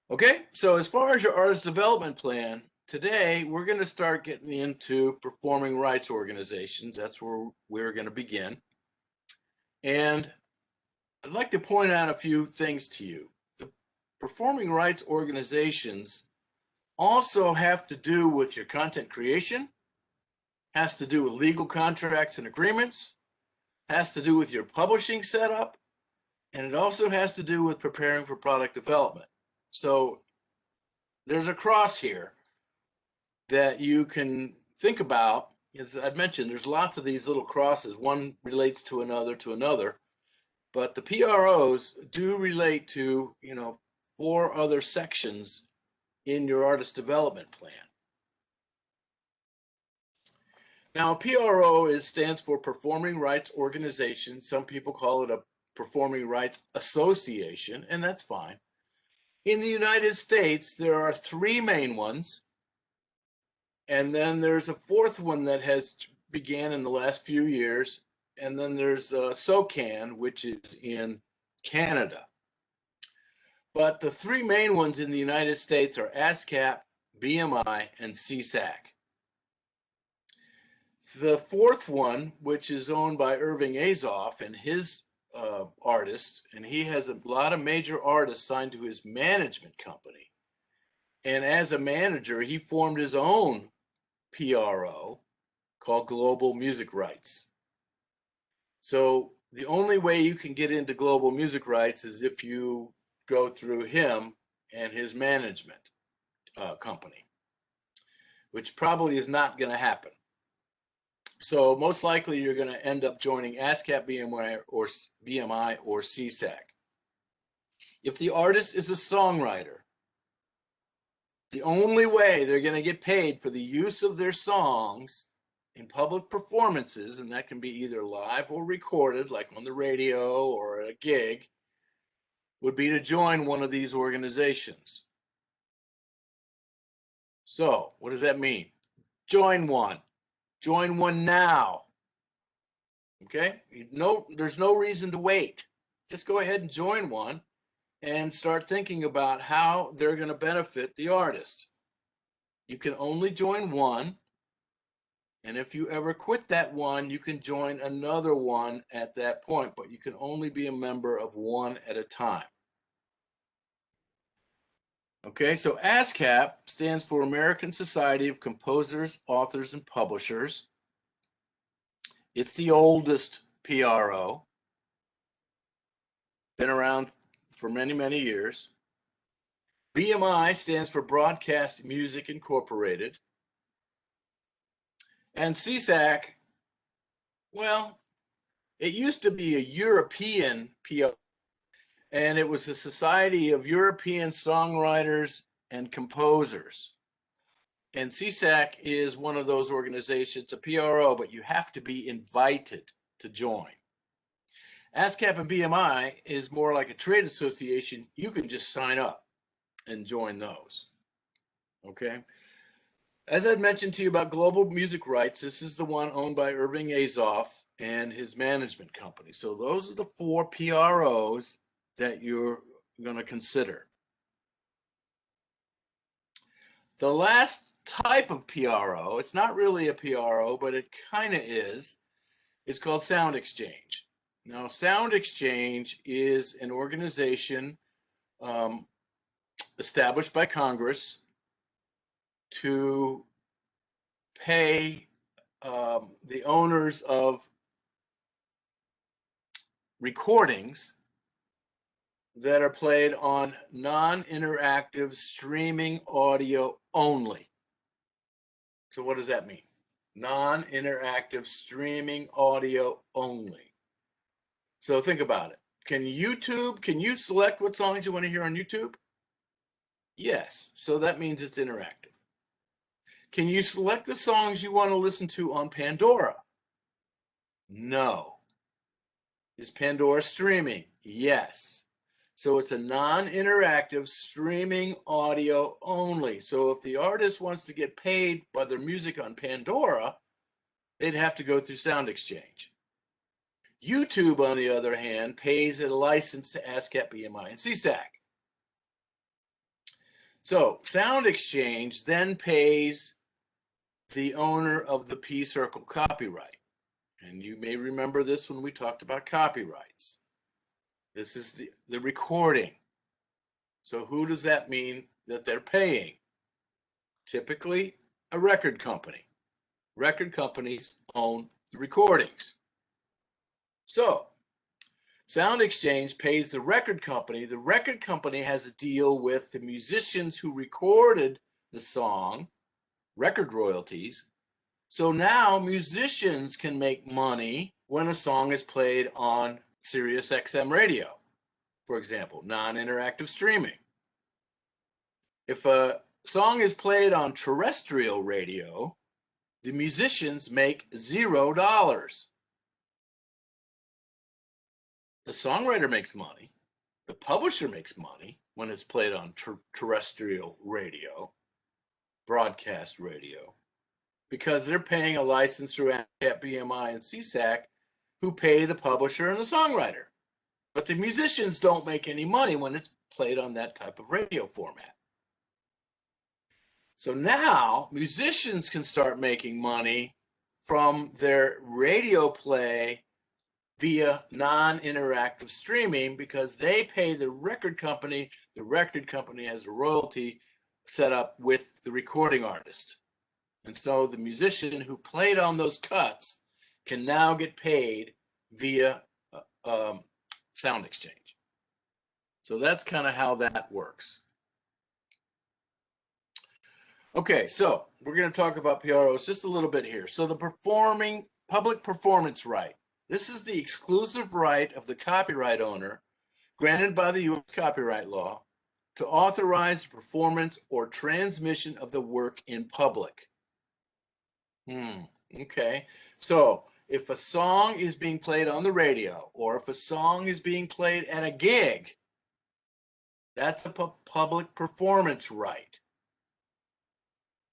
Okay, so as far as your artist development plan, today we're going to start getting into performing rights organizations. That's where we're going to begin. And I'd like to point out a few things to you. The performing rights organizations also have to do with your content creation, has to do with legal contracts and agreements, has to do with your publishing setup, and it also has to do with preparing for product development. So there's a cross here that you can think about. As I mentioned, there's lots of these little crosses. One relates to another, but the PROs do relate to, 4 other sections in your artist development plan. Now, a PRO stands for Performing Rights Organization. Some people call it a Performing Rights Association, and that's fine. In the United States, there are 3 main ones, and then there's a 4th one that has began in the last few years, and then there's SOCAN, which is in Canada. But the 3 main ones in the United States are ASCAP, BMI, and CSAC. The 4th one, which is owned by Irving Azoff and his artists, and he has a lot of major artists signed to his management company. And as a manager, he formed his own PRO called Global Music Rights. So the only way you can get into Global Music Rights is if you go through him and his management company, which probably is not going to happen. So most likely you're going to end up joining ASCAP, BMI, or CSAC. If the artist is a songwriter, the only way they're going to get paid for the use of their songs in public performances, and that can be either live or recorded, like on the radio or at a gig, would be to join one of these organizations. So what does that mean? Join one. Join one now. Okay? There's no reason to wait. Just go ahead and join one and start thinking about how they're going to benefit the artist. You can only join one, and if you ever quit that one, you can join another one at that point, but you can only be a member of one at a time. Okay, so ASCAP stands for American Society of Composers, Authors, and Publishers. It's the oldest PRO. Been around for many, many years. BMI stands for Broadcast Music Incorporated. And CSAC, well, it used to be a European PRO, and it was the Society of European Songwriters and Composers. And CSAC is one of those organizations, a PRO, but you have to be invited to join. ASCAP and BMI is more like a trade association. You can just sign up and join those. Okay. As I'd mentioned to you about Global Music Rights, this is the one owned by Irving Azoff and his management company. So those are the 4 PROs that you're going to consider. The last type of PRO, it's not really a PRO, but it kind of is called Sound Exchange. Now, Sound Exchange is an organization established by Congress to pay the owners of recordings that are played on non-interactive streaming audio only. So what does that mean? Non-interactive streaming audio only. So think about it. Can you select what songs you want to hear on YouTube? Yes. So that means it's interactive. Can you select the songs you want to listen to on Pandora? No. Is Pandora streaming? Yes. So it's a non-interactive streaming audio only. So if the artist wants to get paid by their music on Pandora, they'd have to go through Sound Exchange. YouTube, on the other hand, pays a license to ASCAP, BMI, and CSAC. So Sound Exchange then pays the owner of the P-Circle copyright. And you may remember this when we talked about copyrights. This is the recording. So who does that mean that they're paying? Typically, a record company. Record companies own the recordings. So Sound Exchange pays the record company. The record company has a deal with the musicians who recorded the song, record royalties. So now musicians can make money when a song is played on Sirius XM radio, for example, non-interactive streaming. If a song is played on terrestrial radio, the musicians make $0. The songwriter makes money. The publisher makes money when it's played on terrestrial radio, broadcast radio, because they're paying a license through ASCAP, BMI, and CSAC, who pay the publisher and the songwriter. But the musicians don't make any money when it's played on that type of radio format. So now musicians can start making money from their radio play via non-interactive streaming because they pay the record company. The record company has a royalty set up with the recording artist. And so the musician who played on those cuts can now get paid via Sound Exchange. So that's kind of how that works. Okay, so we're going to talk about PROs just a little bit here. So the public performance right. This is the exclusive right of the copyright owner, granted by the U.S. copyright law, to authorize the performance or transmission of the work in public. Okay, so if a song is being played on the radio, or if a song is being played at a gig, that's a public performance right.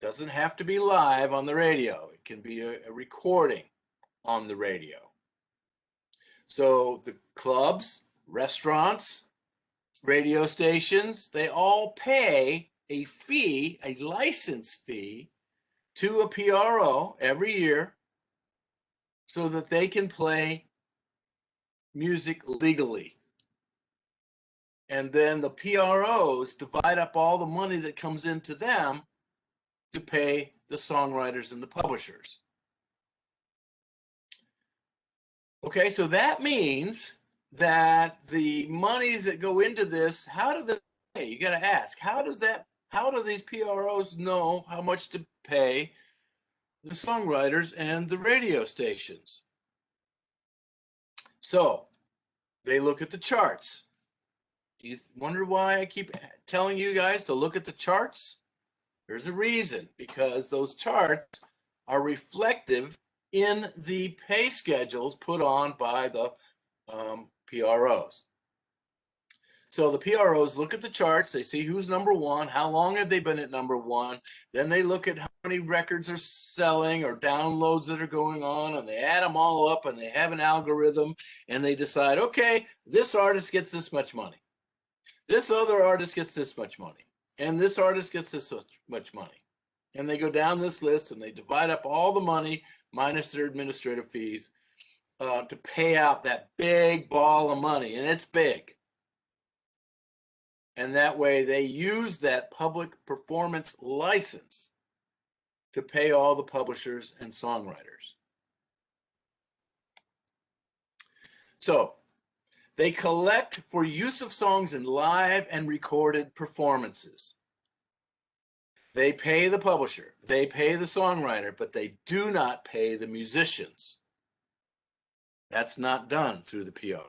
Doesn't have to be live on the radio. It can be a recording on the radio. So the clubs, restaurants, radio stations, they all pay a fee, a license fee, to a PRO every year so that they can play music legally. And then the PROs divide up all the money that comes into them to pay the songwriters and the publishers. Okay, so that means that the monies that go into this, how do they pay? You got to ask, how do these PROs know how much to pay the songwriters and the radio stations? So they look at the charts. Do you wonder why I keep telling you guys to look at the charts? There's a reason, because those charts are reflective in the pay schedules put on by the PROs. So the PROs look at the charts, they see who's number one, how long have they been at number one, then they look at how many records are selling or downloads that are going on, and they add them all up, and they have an algorithm, and they decide, okay, this artist gets this much money. This other artist gets this much money. And this artist gets this much money. And they go down this list and they divide up all the money minus their administrative fees to pay out that big ball of money. And it's big. And that way they use that public performance license to pay all the publishers and songwriters. So they collect for use of songs in live and recorded performances. They pay the publisher, they pay the songwriter, but they do not pay the musicians. That's not done through the PRO.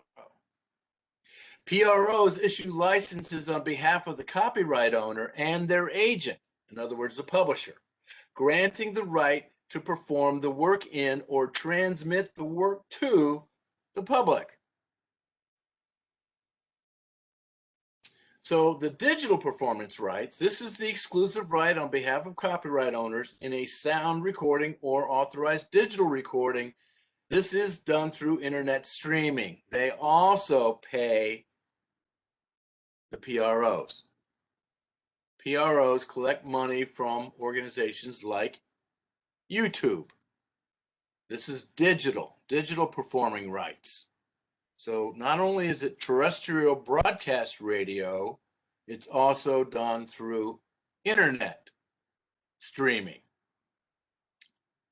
PROs issue licenses on behalf of the copyright owner and their agent, in other words, the publisher, granting the right to perform the work in or transmit the work to the public. So the digital performance rights, this is the exclusive right on behalf of copyright owners in a sound recording or authorized digital recording. This is done through internet streaming. They also pay the PROs. PROs collect money from organizations like YouTube. This is digital performing rights. So not only is it terrestrial broadcast radio, it's also done through internet streaming.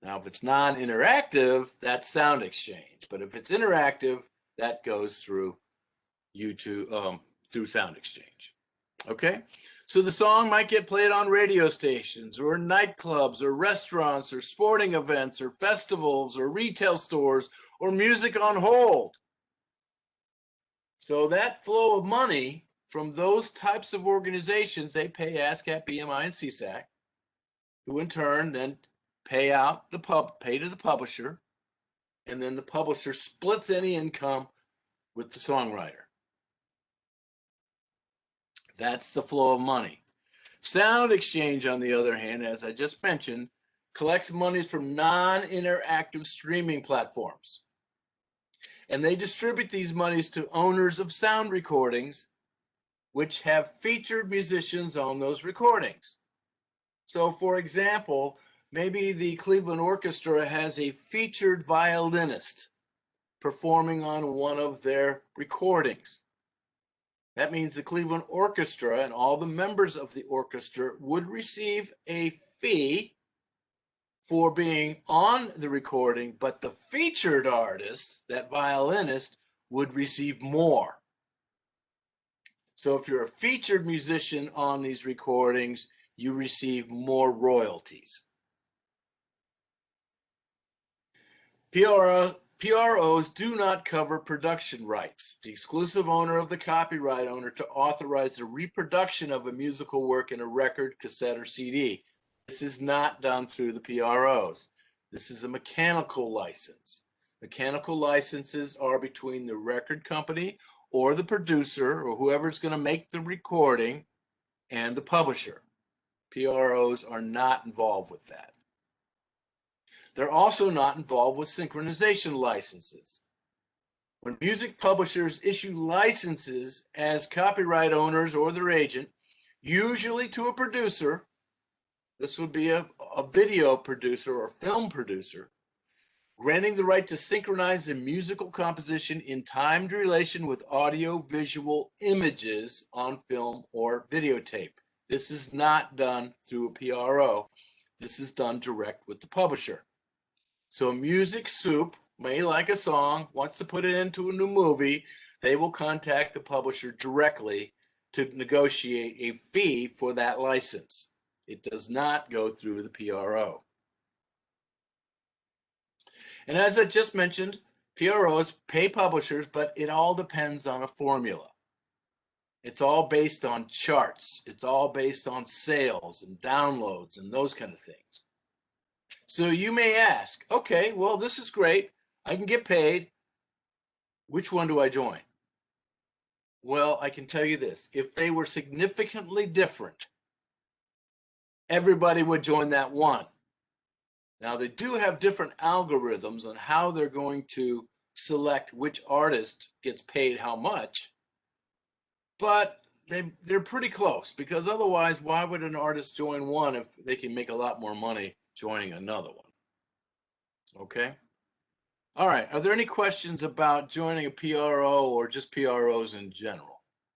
Now, if it's non-interactive, that's sound exchange. But if it's interactive, that goes through YouTube, through sound exchange. Okay? So the song might get played on radio stations or nightclubs or restaurants or sporting events or festivals or retail stores or music on hold. So that flow of money from those types of organizations, they pay ASCAP, BMI, and CSAC, who in turn then pay to the publisher, and then the publisher splits any income with the songwriter. That's the flow of money. Sound exchange, on the other hand, as I just mentioned, collects monies from non-interactive streaming platforms. And they distribute these monies to owners of sound recordings, which have featured musicians on those recordings. So, for example, maybe the Cleveland Orchestra has a featured violinist performing on one of their recordings. That means the Cleveland Orchestra and all the members of the orchestra would receive a fee for being on the recording, but the featured artist, that violinist, would receive more. So if you're a featured musician on these recordings, you receive more royalties. PROs do not cover production rights, the exclusive owner of the copyright owner to authorize the reproduction of a musical work in a record, cassette, or CD. This is not done through the PROs. This is a mechanical license. Mechanical licenses are between the record company or the producer or whoever's going to make the recording and the publisher. PROs are not involved with that. They're also not involved with synchronization licenses. When music publishers issue licenses as copyright owners or their agent, usually to a producer, this would be a video producer or film producer, granting the right to synchronize the musical composition in timed relation with audio-visual images on film or videotape. This is not done through a PRO. This is done direct with the publisher. So a music soup may like a song, wants to put it into a new movie, they will contact the publisher directly to negotiate a fee for that license. It does not go through the PRO. And as I just mentioned, PROs pay publishers, but it all depends on a formula. It's all based on charts. It's all based on sales and downloads and those kind of things. So you may ask, okay, well, this is great. I can get paid. Which one do I join? Well, I can tell you this. If they were significantly different, everybody would join that one. Now, they do have different algorithms on how they're going to select which artist gets paid how much, but they're pretty close, because otherwise, why would an artist join one if they can make a lot more money joining another one? Okay? All right, are there any questions about joining a PRO or just PROs in general?